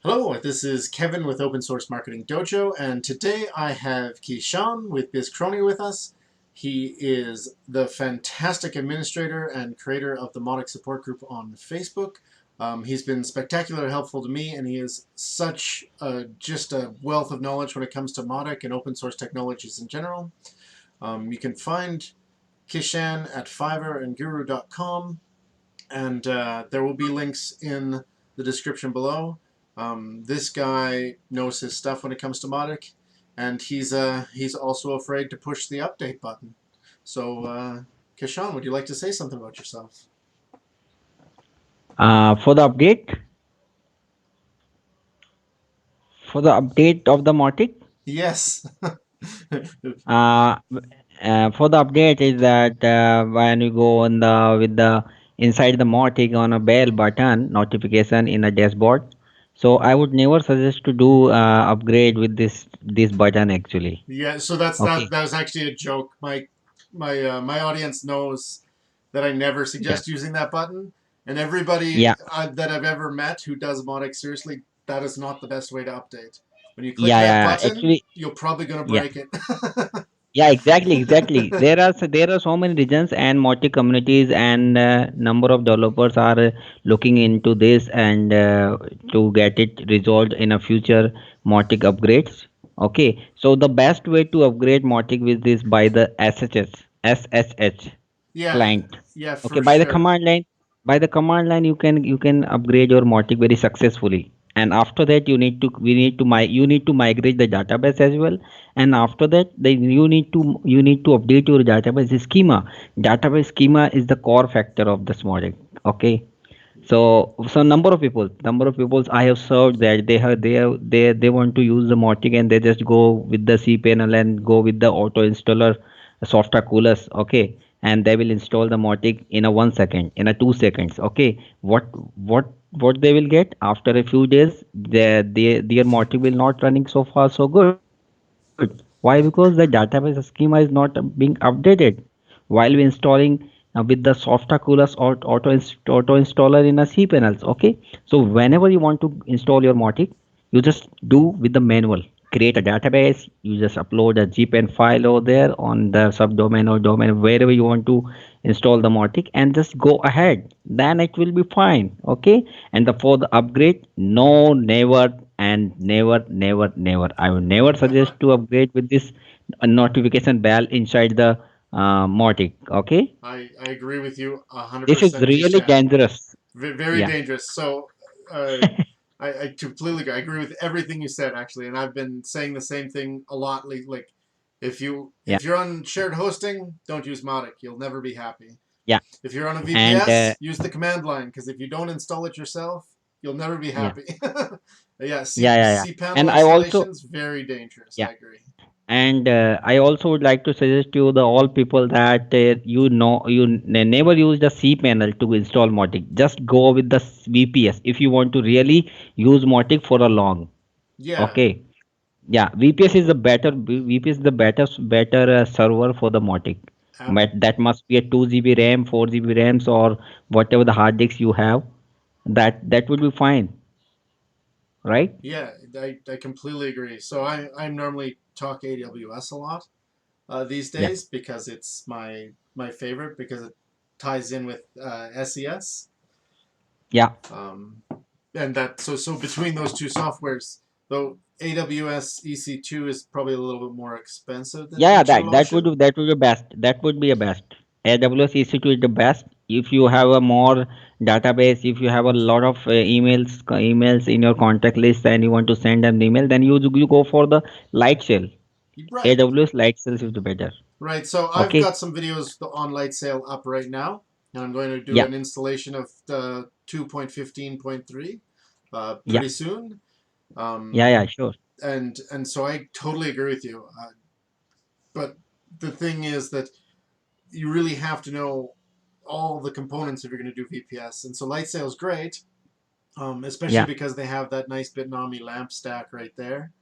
Hello, this is Kevin with Open Source Marketing Dojo, and today I have Kishan with Bizcrony with us. He is the fantastic administrator and creator of the Mautic support group on Facebook. He's been spectacularly helpful to me, and he is such just a wealth of knowledge when it comes to Mautic and open source technologies in general. You can find Kishan at Fiverr and Guru.com, and there will be links in the description below. This guy knows his stuff when it comes to Mautic, and he's also afraid to push the update button. So, Kishan, would you like to say something about yourself? For the update, of the Mautic, Yes. uh, for the update is that when you go on the with the inside the Mautic on a bell button notification in a dashboard. So I would never suggest to do upgrade with this button actually. Yeah. So that's Okay. that was actually a joke. My audience knows that I never Yeah. suggest using that button, and everybody Yeah. that I've ever met who does Mautic seriously, that is not the best way to update. When you click Yeah. that Yeah. button, Actually. you're probably gonna Yeah. break it. Yeah, exactly. There are so many regions and multi communities and number of developers are looking into this and to get it resolved in a future Mautic upgrades. Okay, so the best way to upgrade Mautic with this by the SSH Yeah, client. yeah, Okay, for sure. by the command line you can upgrade your Mautic very successfully. And after that you need to migrate the database as well. And after that you need to update your database schema. Database schema is the core factor of this Mautic. Okay, so number of people I have served that they want to use the Mautic and they just go with the cpanel and go with the auto installer software coolers. Okay, and they will install the Mautic in a 1 second, in a 2 seconds. Okay, what they will get after a few days, their Mautic will not running so far so good. Why? Because the database schema is not being updated while we installing with the software coolers or auto installer in a cpanels. Okay, so whenever you want to install your Mautic, you just do with the manual, create a database, you just upload a gpan file over there on the subdomain or domain wherever you want to install the Mautic, and just go ahead, then it will be fine. Okay, and for the upgrade, no, never, and never, I will never suggest to upgrade with this notification bell inside the Mautic. Okay, I agree with you this is 100%, really Kishan. dangerous. Very Yeah. dangerous. So, uh, I completely agree. I agree with everything you said, actually, and I've been saying the same thing a lot. Like, Yeah. if you're on shared hosting, don't use Mautic. You'll never be happy. Yeah. If you're on a And VPS, use the command line because if you don't install it yourself, you'll never be yeah. happy. Yeah, Yeah. And cPanel I also, installations very dangerous. yeah. I agree. And I also would like to suggest to the all people that never use the cpanel to install Mautic. Just go with the VPS if you want to really use Mautic for a long. Yeah, Okay, yeah, VPS is the better server for the Mautic. ab- But that must be a 2 GB RAM, 4 GB RAMs, or whatever the hard disks you have. That would be fine, right? yeah, I completely agree. So I normally talk AWS a lot these Yeah, days because it's my favorite because it ties in with SES. yeah, Um, and that so between those two softwares, though AWS EC2 is probably a little bit more expensive than yeah. DigitalOcean. That would be best. That would be a best. AWS EC2 is the best. If you have a more database, if you have a lot of emails in your contact list, and you want to send an email, then you go for the light shell. Right, AWS light shells is the better. right. So I've Okay. got some videos on Light Sail up right now, and I'm going to do Yeah. an installation of the 2.15.3 Yeah. pretty soon. Yeah. Um, Yeah. Sure. and so I totally agree with you. But the thing is that you really have to know all the components if you're going to do VPS. And so Lightsail is great, especially Yeah. because they have that nice Bitnami lamp stack right there.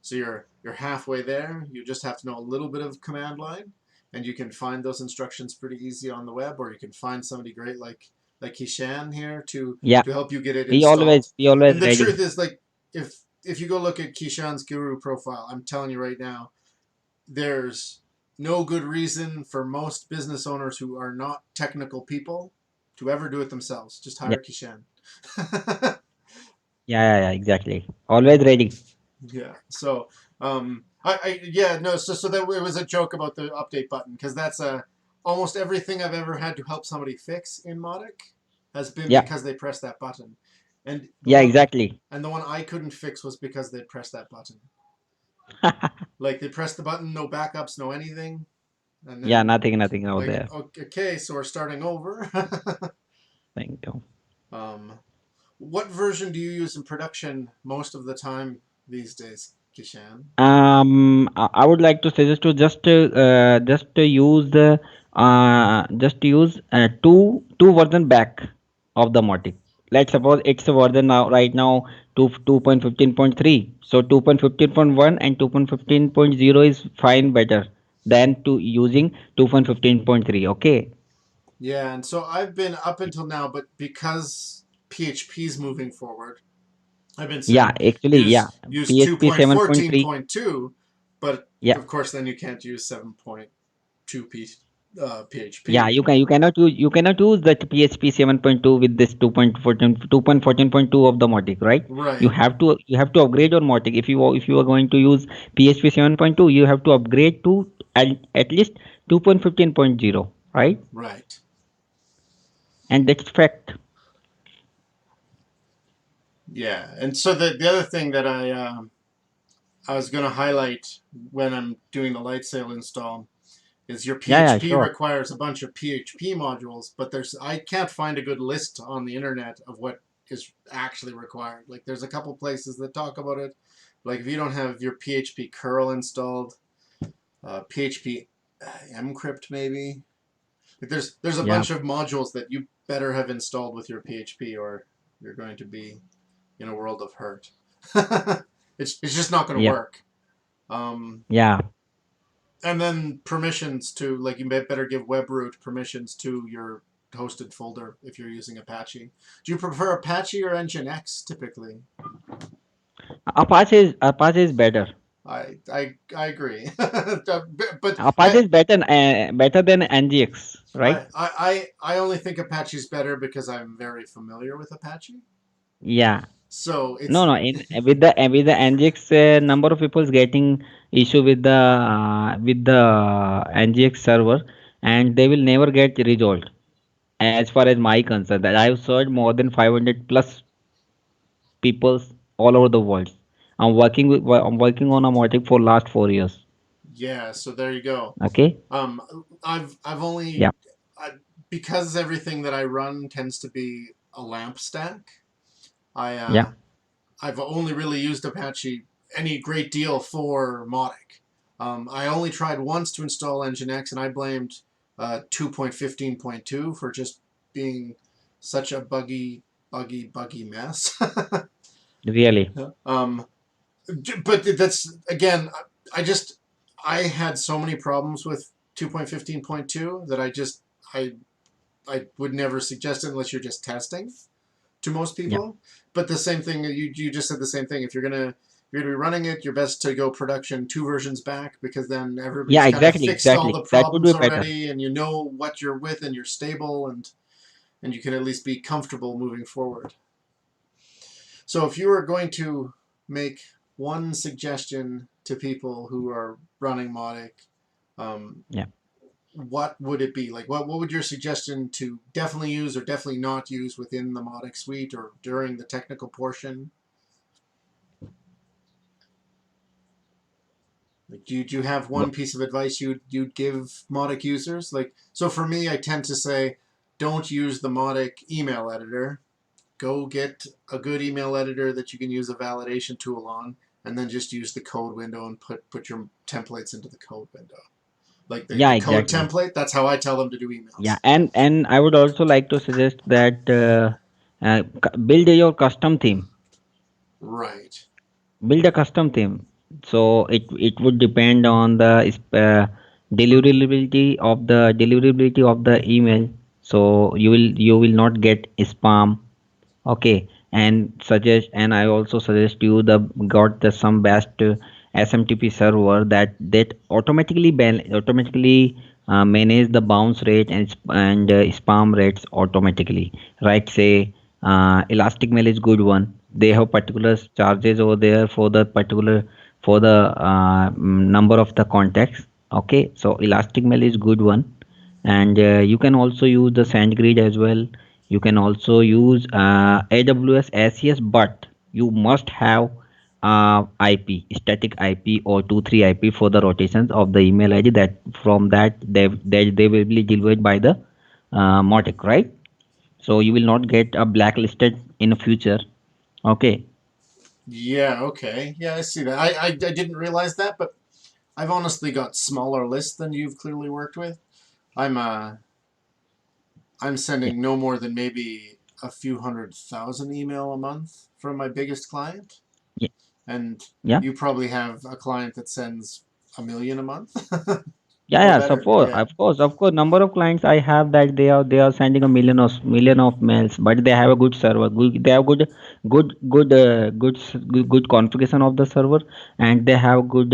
So you're halfway there. You just have to know a little bit of command line, and you can find those instructions pretty easy on the web, or you can find somebody great like Kishan here Yeah. to help you get it We always installed. we always And the truth ready. is, like, if you go look at Kishan's guru profile, I'm telling you right now, there's no good reason for most business owners who are not technical people to ever do it themselves. Just Yeah, hire Kishan. yeah, exactly. Always ready. Yeah. So, yeah, no. So that it was a joke about the update button because that's almost everything I've ever had to help somebody fix in Mautic has been Yeah, because they pressed that button, and yeah, exactly. the one I couldn't fix was because they pressed that button. Like they pressed the button, no backups, no anything, and Yeah, then nothing out like there. okay, so we're starting over. Thank you. um, what version do you use in production most of the time these days, Kishan? I would like to suggest to just to use the just use two version back of the Mautic. Let's suppose it's a version now right now 2.15.3. So 2.15.1 and 2.15.0 is fine better than to using 2.15.3. Okay. Yeah, and so I've been up until now, but because PHP's moving forward, I've been Yeah, saying actually, yeah. use two PHP point 7.3. fourteen point two, but Yeah. of course then you can't use 7.2 Yeah, PHP. you cannot use that PHP 7.2 with this 2.14.2 of the Mautic, right? You Right, have to you have to upgrade your Mautic. If you are going to use PHP 7.2, you have to upgrade to at least 2.15.0, right? right. And that's fact. Yeah, and so the other thing that I was going to highlight when I'm doing the light sail install is your Yeah, PHP sure. requires a bunch of PHP modules, but I can't find a good list on the internet of what is actually required. Like there's a couple places that talk about it. Like if you don't have your PHP curl installed, PHP mcrypt maybe. Like there's a Yeah, bunch of modules that you better have installed with your PHP or you're going to be in a world of hurt. It's just not going to yeah, work. Um, yeah. and then permissions to like you better give webroot permissions to your hosted folder if you're using Apache. Do you prefer Apache or Nginx typically? Apache is better. I agree, but Apache is better than NGX, right? I only think Apache's better because I'm very familiar with Apache. Yeah. So No, it's no. In with the NGX, number of people is getting issue with the NGX server, and they will never get resolved. As far as my concern, that I've searched more than 500 plus peoples all over the world. I'm working on a Mautic for last 4 years. yeah. So there you go. Okay. Um, I've Yeah. only I, because everything that I run tends to be a lamp stack. I Yeah. I've only really used Apache any great deal for Mautic. I only tried once to install Nginx, and I blamed 2.15.2 for just being such a buggy mess. Really. um, but that's again, I just I had so many problems with 2.15.2 that I I would never suggest it unless you're just testing to most Yeah. people. But the same thing you just said the same thing. If you're gonna be running it, you're best to go production two versions back because then everybody's Yeah. kind of Exactly. fixed all Exactly. the That would problems be better. already, and you know what you're with, and you're stable, and you can at least be comfortable moving forward. So if you were going to make one suggestion to people who are running Mautic, um, Yeah. what would it be? Like, what would your suggestion to definitely use or definitely not use within the Mautic suite or during the technical portion? Like, do you have one piece of advice you'd give Mautic users? Like, so for me, I tend to say, don't use the Mautic email editor. Go get a good email editor that you can use a validation tool on, and then just use the code window and put your templates into the code window. Like Yeah. the code Exactly. template, that's how I tell them to do Yeah. emails. And I would also like to suggest that build your custom theme. Right. Build a custom theme, so it would depend on the deliverability of the email, so you will not get spam. Okay. and I also suggest you the got the some best SMTP server that automatically manage the bounce rate and spam rates automatically, right? Say Elastic Mail is good one. They have particular charges over there for the particular for the number of the contacts. Okay, so Elastic Mail is good one. And you can also use the SandGrid as well. You can also use AWS SES, but you must have IP, static IP or 23 IP for the rotations of the email ID. That from that they will be delivered by the Mautic, right? So you will not get a blacklisted in the future. Okay. Yeah, okay. Yeah, I see that. I didn't realize that, but I've honestly got smaller lists than you've clearly worked with. I'm I'm Yeah. sending no more than maybe a few 100,000 email a month from my biggest client, Yeah. and Yeah. you probably have a client that sends a million a month Yeah, or yeah, better. suppose, Yeah. of course. Number of clients I have that they are sending a million of mails, but they have a good server. They have good configuration of the server, and they have good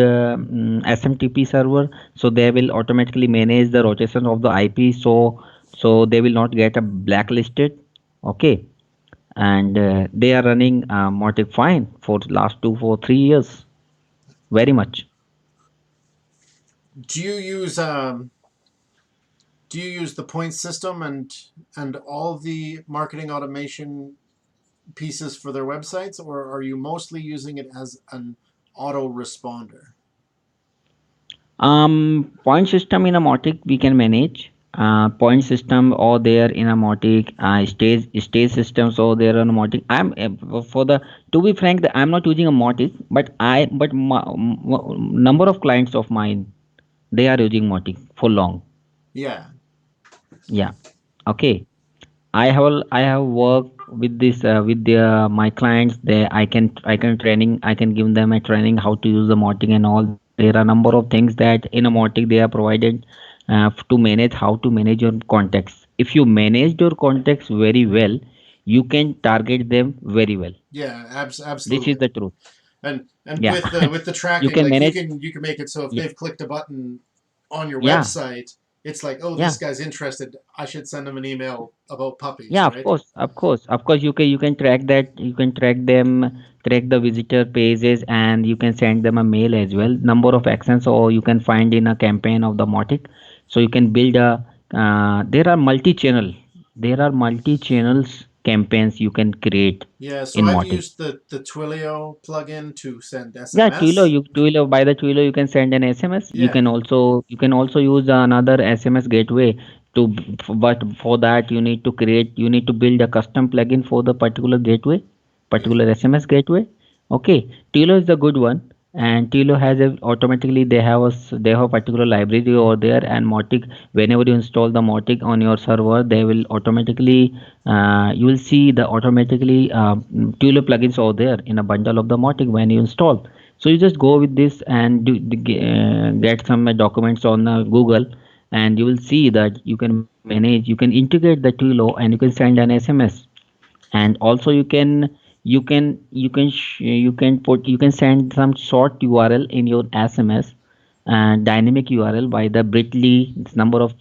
SMTP server. So they will automatically manage the rotation of the IP. So they will not get a blacklisted. Okay, and they are running Mautic fine for last 2 for 3 years. Very much. Do you use the point system and all the marketing automation pieces for their websites, or are you mostly using it as an autoresponder? Point system in a Mautic we can manage. Point system or there in a Mautic. Stage systems or there on a Mautic. For the to be frank, I'm not using a Mautic, but number of clients of mine they are using Mautic for long. Yeah. Yeah. Okay. I have worked with this with my clients. I can training I can give them a training how to use the Mautic and all. There are a number of things that in a Mautic they are provided to manage how to manage your contacts. If you manage your contacts very well, you can target them very well. Yeah, This is absolutely. the truth. And Yeah. with the You tracking, can like manage. you can make it so if Yeah. they've clicked a button on your Yeah. website, it's like, oh, Yeah. this guy's interested. I should send them an email about puppies, Yeah, right? of course. You can track that. You can track them, track the visitor pages, and you can send them a mail as well. Number of actions, or you can find in a campaign of the Mautic. So you can build a. There are multi-channel. There are multi-channels campaigns you can create Yeah, so in I've Mautic. used the Twilio plugin to send Yeah, SMS. Twilio by the Twilio you can send an SMS. Yeah. You can also use another SMS gateway to but for that you need to build a custom plugin for the particular gateway, particular SMS gateway. Okay, Twilio is the good one, and Twilio has a automatically they have a particular library over there, and Mautic whenever you install the Mautic on your server they will automatically you will see the automatically Twilio plugins over there in a bundle of the Mautic when you install. So you just go with this and get some documents on Google, and you will see that you can manage, you can integrate the Twilio, and you can send an SMS. And also you can send some short URL in your SMS, dynamic URL by the Bitly. It's number of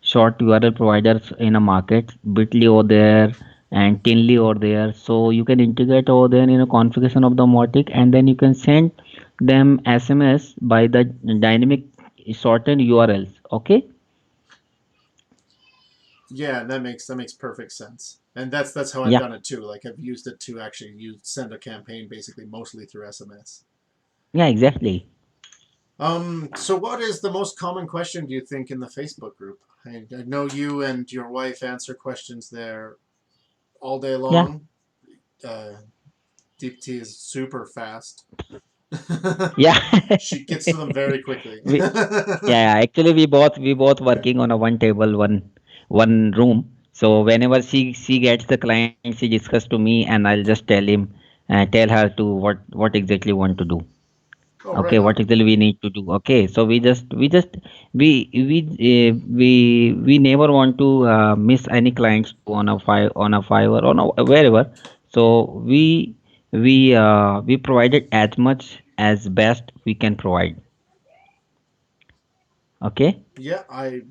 short URL providers in a market, Bitly over there and Tinly over there. So you can integrate over there in a configuration of the Mautic, and then you can send them SMS by the dynamic shortened URLs. Okay. Yeah, that makes perfect sense. And that's how I've Yeah. done it too. Like I've used it to actually use send a campaign basically mostly through SMS. Yeah, exactly. So what is the most common question do you think in the Facebook group? I know you and your wife answer questions there all day Yeah. long. Uh, Deepti is super fast. Yeah. She gets to them very quickly. we, yeah, actually we both working on a one table, one room. So whenever she gets the client, she discuss to me, and I'll just tell her to what exactly want to do. Oh, right Okay, what on. exactly we need to do? Okay, so we we never want to miss any clients to on a Fiverr on a, wherever. So we provided as much as best we can provide. Okay. Yeah, I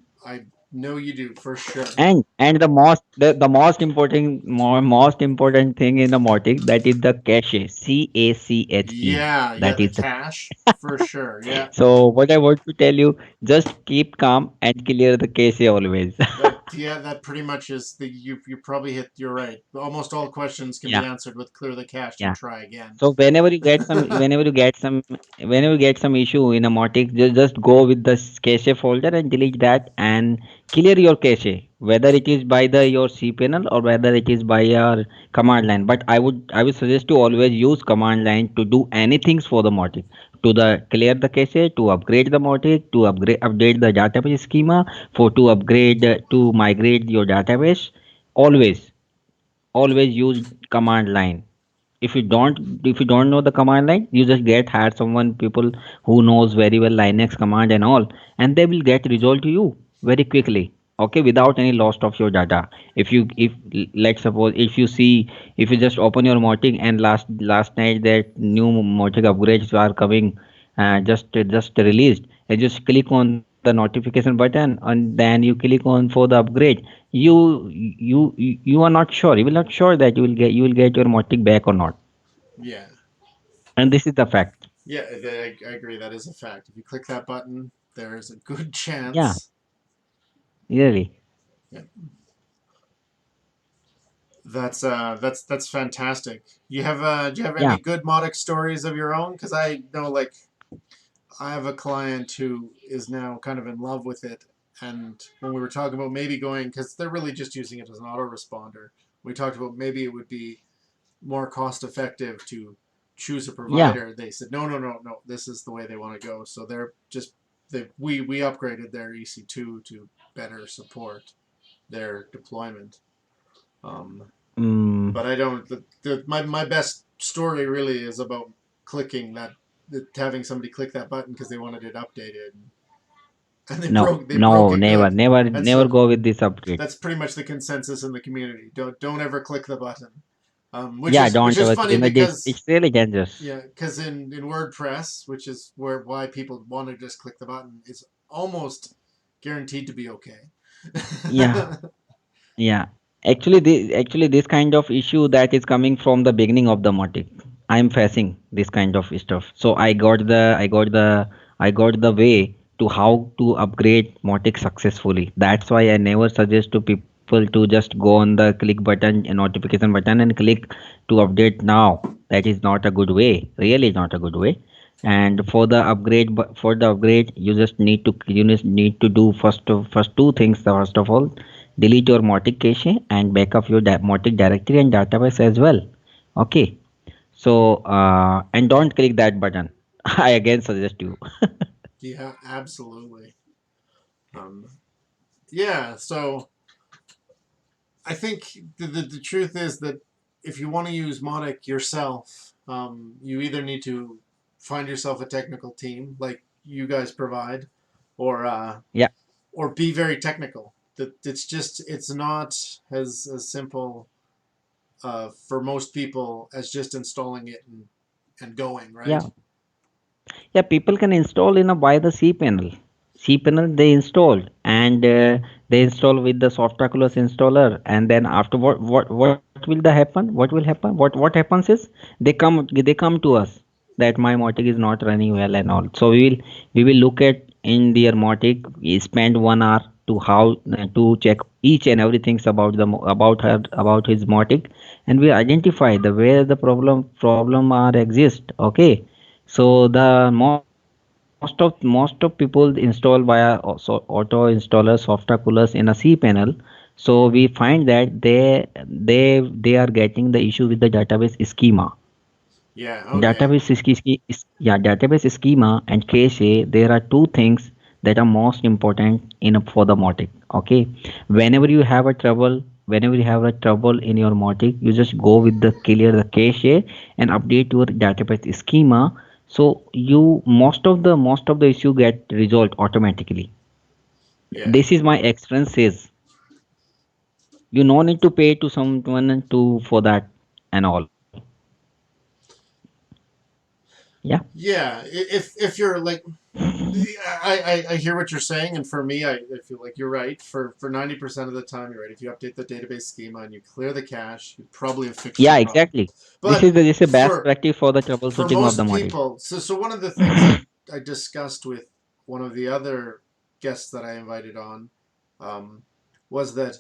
know you do for sure. And the most important most important thing in the Mautic, that is the cache, CACHE. Yeah, yeah, That the is the cash for sure. Yeah, so what I want to tell you, just keep calm and clear the cache always. that pretty much is the you probably hit. You're right. Almost all questions can be Yeah, answered with clear the cache and yeah. try again. So whenever you get some issue in a Mautic, just go with the cache folder and delete that and clear your cache, whether it is by the your cpanel or whether it is by your command line. But I would suggest to always use command line to do anything for the Mautic, to the clear the cache, to upgrade the Mautic, to update the database schema, for to upgrade to migrate your database. Always always use command line. If you don't know the command line, you just get hire someone people who knows very well Linux command and all, and they will get resolved to you very quickly. Okay, without any loss of your data. If let's suppose, if you just open your Mautic and last night that new Mautic upgrades are coming, just released, and just click on the notification button and then you click on for the upgrade. You are not sure, you will not sure that you will get your Mautic back or not. Yeah, And this is the fact. yeah, I agree. That is a fact. If you click that button, there is a good Yeah, chance. really. Yeah, that's fantastic. Do you have Yeah, any good Modic stories of your own? Because I know like I have a client who is now kind of in love with it. And when we were talking about maybe going, because they're really just using it as an autoresponder, we talked about maybe it would be more cost effective to choose a yeah. provider. They said, no, no, no, no, this is the way they want to go. So they're just, we upgraded their EC2 to better support their deployment. Um, mm, but I don't, my best story really is about clicking having somebody click that button because they wanted it updated and no, they no, broke it never, good. never, And never so go with this upgrade. that's pretty much the consensus in the community. Don't ever click the button. Yeah, Which don't is ever click funny in the this. because It's really dangerous. yeah, because in WordPress, which is why people want to just click the button, it's almost guaranteed to be okay. Yeah, yeah. Actually, this kind of issue that is coming from the beginning of the Mautic. I'm facing this kind of stuff. So I got the way to how to upgrade Mautic successfully. That's why I never suggest to people to just go on the click button, a notification button, and click to update now. That is not a good way. Really not a good way. And for the upgrade, you just need to do first two things. First of all, delete your Mautic cache and backup your Mautic directory and database as well. Okay, so and don't click that button. I again suggest you. Yeah, absolutely. Um, yeah, so I think the truth is that if you want to use Mautic yourself, you either need to find yourself a technical team like you guys provide, or Yeah, be very technical. That it's not as simple for most people as just installing it and going right. yeah. Yeah, people can install in a by the cpanel. Cpanel they installed, and they install with the Softaculous installer, and then after what will the happen? What will happen? What happens is they come to us that my Mautic is not running well and all. So we will look at in their Mautic. We spend 1 hour to how to check each and everything about about his Mautic, and we identify the where the problem are exist. Okay, so the most of people install via auto installer Softaculous in a cpanel. So we find that they are getting the issue with the database schema. Yeah. Okay. Database schema and cache. There are two things that are most important for the Mautic. Okay, whenever you have a trouble in your Mautic, you just go with the clear the cache and update your database schema. So you most of the issue get resolved automatically. Yeah. This is my experience says. You no need to pay to someone to for that and all. Yeah. Yeah. If you're like, I hear what you're saying, and for me, I feel like you're right. For 90% of the time, you're right. If you update the database schema and you clear the cache, you probably have fixed your Yeah, problem. exactly. But This is a best for practice for the for troubleshooting of the most model. people, so one of the things I discussed with one of the other guests that I invited on, um, was that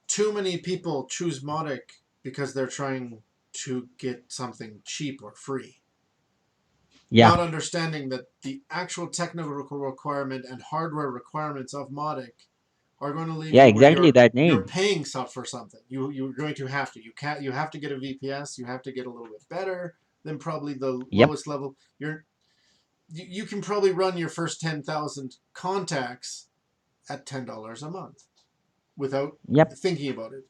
too many people choose Mautic because they're trying to get something cheap or free, Yeah. not understanding that the actual technical requirement and hardware requirements of Mautic are going to leave Yeah, you where exactly that you're need. paying for something. You're going to have to. You have to get a VPS. You have to get a little bit better than probably the Yep. lowest level. You can probably run your first 10,000 contacts at $10 a month without Yep. thinking about it.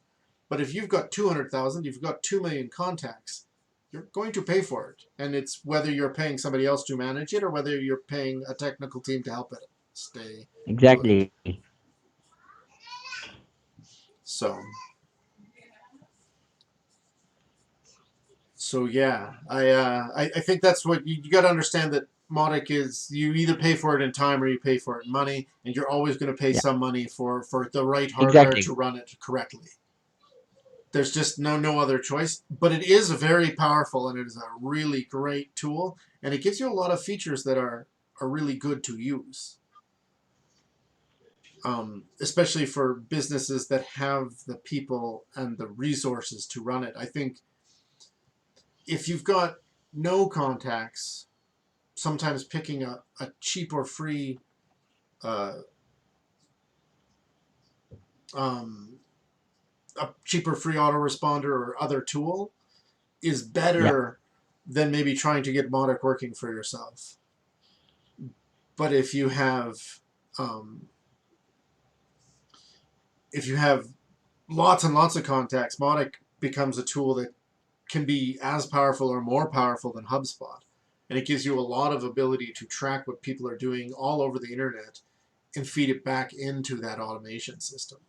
But if you've got 200,000, you've got 2 million contacts. You're going to pay for it, and it's whether you're paying somebody else to manage it or whether you're paying a technical team to help it stay good. Exactly. So, so yeah, I think that's what you got to understand, that Mautic is, you either pay for it in time or you pay for it in money, and you're always going to pay Yeah. some money for the right hardware Exactly. to run it correctly. There's just no other choice. But it is very powerful, and it is a really great tool, and it gives you a lot of features that are really good to use. Especially for businesses that have the people and the resources to run it. I think if you've got no contacts, sometimes picking a cheap or free uh, um, a cheaper free autoresponder or other tool is Yeah. better than maybe trying to get Mautic working for yourself. But um, if you have lots and lots of contacts, Mautic becomes a tool that can be as powerful or more powerful than HubSpot. And it gives you a lot of ability to track what people are doing all over the internet and feed it back into that automation system.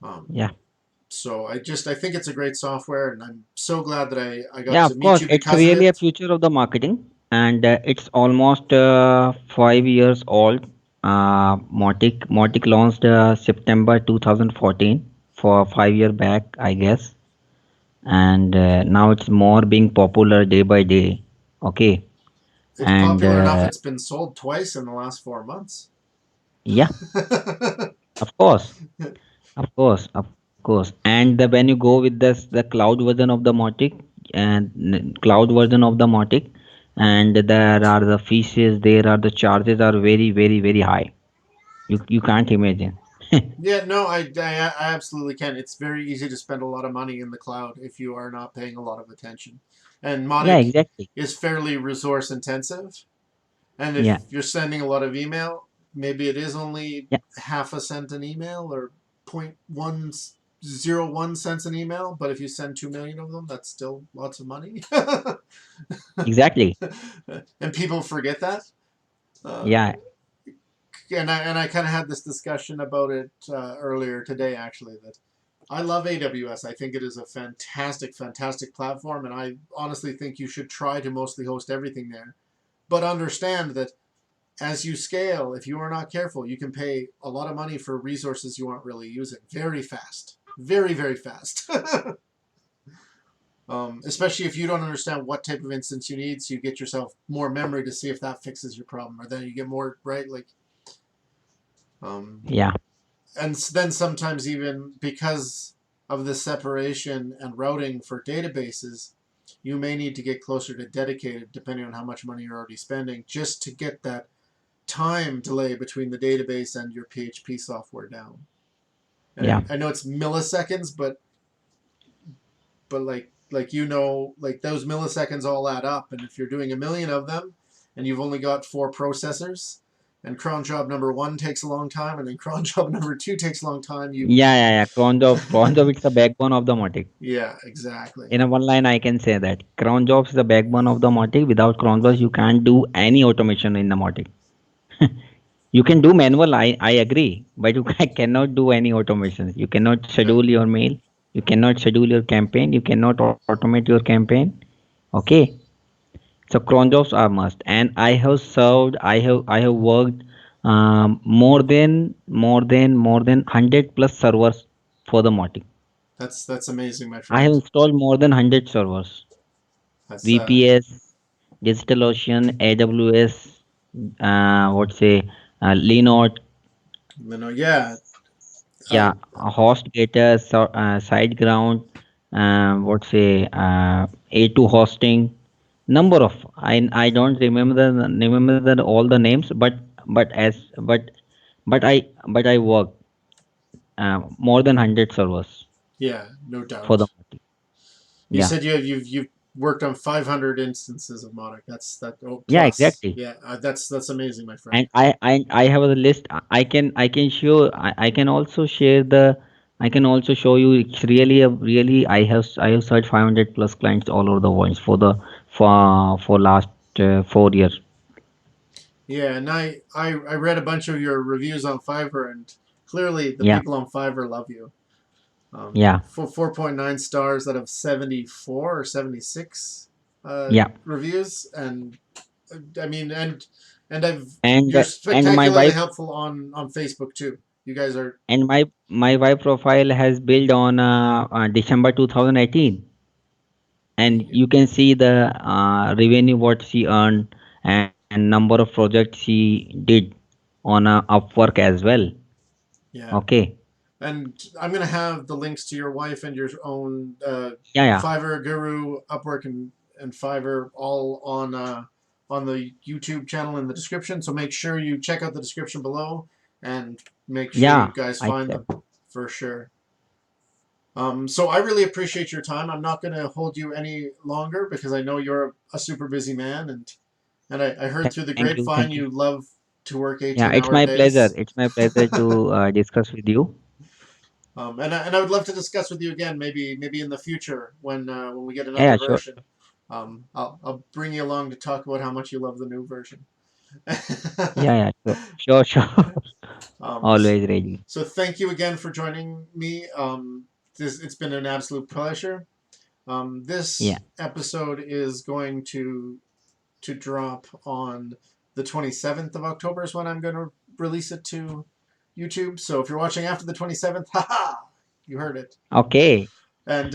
Um, Yeah. so I think it's a great software, and I'm so glad that I got Yeah, to of meet course. you It's because of really a it. future of the marketing, and it's almost 5 years old. Mautic launched September 2014 for 5 year back, I guess, and now it's more being popular day by day. Okay, It's and popular enough; it's been sold twice in the last 4 months. yeah, of course, of course. And when you go with the cloud version of the Mautic and cloud version of the Mautic, and there are the fees, there are the charges are very very high. You can't imagine. Yeah, no, I absolutely can. It's very easy to spend a lot of money in the cloud if you are not paying a lot of attention. And Yeah, Mautic exactly. is fairly resource intensive. And Yeah, if you're sending a lot of email, maybe it is only yeah, half a cent an email or 0.101 cents an email. But if you send 2 million of them, that's still lots of money. exactly. And people forget that. Uh, Yeah, and I kind of had this discussion about it earlier today, actually. That I love AWS. I think it is a fantastic platform, and I honestly think you should try to mostly host everything there. But understand that as you scale, if you are not careful, you can pay a lot of money for resources you aren't really using very fast, very fast. Especially if you don't understand what type of instance you need, so you get yourself more memory to see if that fixes your problem, or then you get more right, like um, yeah, and then sometimes even because of the separation and routing for databases, you may need to get closer to dedicated, depending on how much money you're already spending, just to get that time delay between the database and your PHP software down. And yeah, I know it's milliseconds, but like those milliseconds all add up, and if you're doing 1 million of them and you've only got 4 processors, and cron job number 1 takes a long time, and then cron job number 2 takes a long time. Yeah. Cron job, it's the backbone of the Mautic. Yeah, exactly. In a one line, I can say that cron jobs is the backbone of the Mautic. Without cron jobs, you can't do any automation in the Mautic. You can do manual, I agree, but you cannot do any automations. You cannot Yeah. schedule your mail. You cannot schedule your campaign. You cannot automate your campaign. Okay, so cron jobs are must, and I have served. I have worked more than 100 plus servers for the Mautic. That's amazing, my I have friend. installed more than 100 servers. That's VPS, DigitalOcean, AWS, what say, Linode, yeah. yeah, I HostGator, SiteGround, what say, A2 hosting, number of, I don't remember all the names, but as but I work more than 100 servers Yeah, no for the doubt. Mautic. You Yeah, said you've worked on 500 instances of Mautic. That's that. Oh, yeah, plus. exactly. Yeah, that's amazing, my friend. And I have a list. I can show. I can also share the. I can also show you. It's really. I have searched 500 plus clients all over the world for last 4 years. Yeah, and I read a bunch of your reviews on Fiverr, and clearly the Yeah, people on Fiverr love you. yeah, For 4.9 stars out of 74 or 76 yeah. reviews, and I mean, and And you're and my spectacularly wife helpful on Facebook too. You guys are. and my wife profile has built on December 2018, and you can see the revenue what she earned and number of projects she did on Upwork as well. Yeah, Okay. and I'm gonna have the links to your wife and your own Yeah, yeah, Fiverr Guru, Upwork, and Fiverr all on the YouTube channel in the description. So make sure you check out the description below and make sure you yeah. guys I find check. them for sure. So I really appreciate your time. I'm not going to hold you any longer because I know you're a super busy man, and I heard through the Thank you, grapevine thank you. you love to work Yeah, 18 it's hour my pleasure. days. It's my pleasure to discuss with you. And I would love to discuss with you again, maybe in the future when we get Yeah, another yeah, sure. version. I'll bring you along to talk about how much you love the new version. Yeah, yeah, sure, sure, sure. um, Always ready. so thank you again for joining me. It's been an absolute pleasure. This Yeah. episode is going to drop on the 27th of October is when I'm going to release it to YouTube. So if you're watching after the 27th, haha, you heard it. Okay. And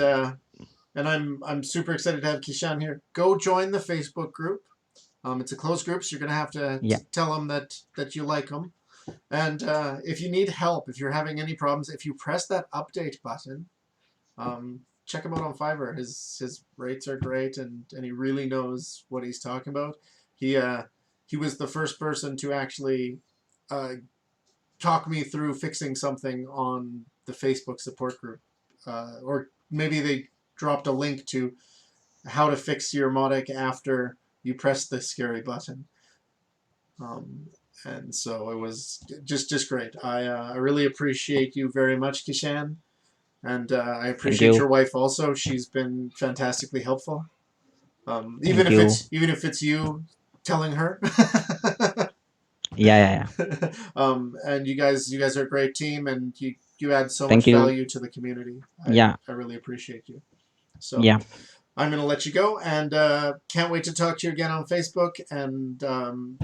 I'm super excited to have Kishan here. Go join the Facebook group. It's a closed group, so you're gonna have to Yeah. tell them that you like them. And if you need help, if you're having any problems, if you press that update button, check him out on Fiverr. His rates are great, and he really knows what he's talking about. He was the first person to actually uh, talk me through fixing something on the Facebook support group, or maybe they dropped a link to how to fix your Mautic after you press the scary button. Um, and so it was just great. I really appreciate you very much, Kishan, and I Thank appreciate you. your wife also. She's been fantastically helpful. Even Thank if you. it's you telling her. Yeah, yeah, yeah. And you guys are a great team, and you add so Thank much you. value to the community. Yeah, I really appreciate you. So yeah. I'm going to let you go, and can't wait to talk to you again on Facebook. And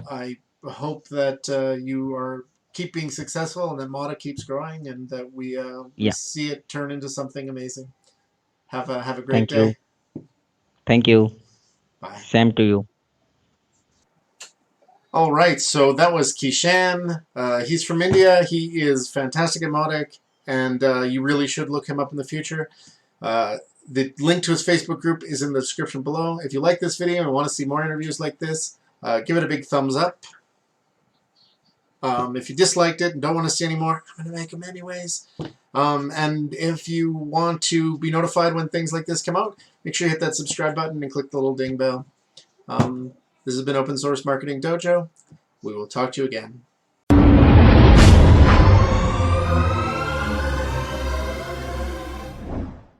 I hope that you are keep being successful, and that Mautic keeps growing, and that we Yeah. see it turn into something amazing. Have a great Thank you. day. Thank you. Bye. Same to you. All right, so that was Kishan. He's from India. He is fantastic at Mautic, and you really should look him up in the future. The link to his Facebook group is in the description below. If you like this video and want to see more interviews like this, give it a big thumbs up. If you disliked it and don't want to see any more, I'm going to make them anyways. And if you want to be notified when things like this come out, make sure you hit that subscribe button and click the little ding bell. This has been Open Source Marketing Dojo. We will talk to you again.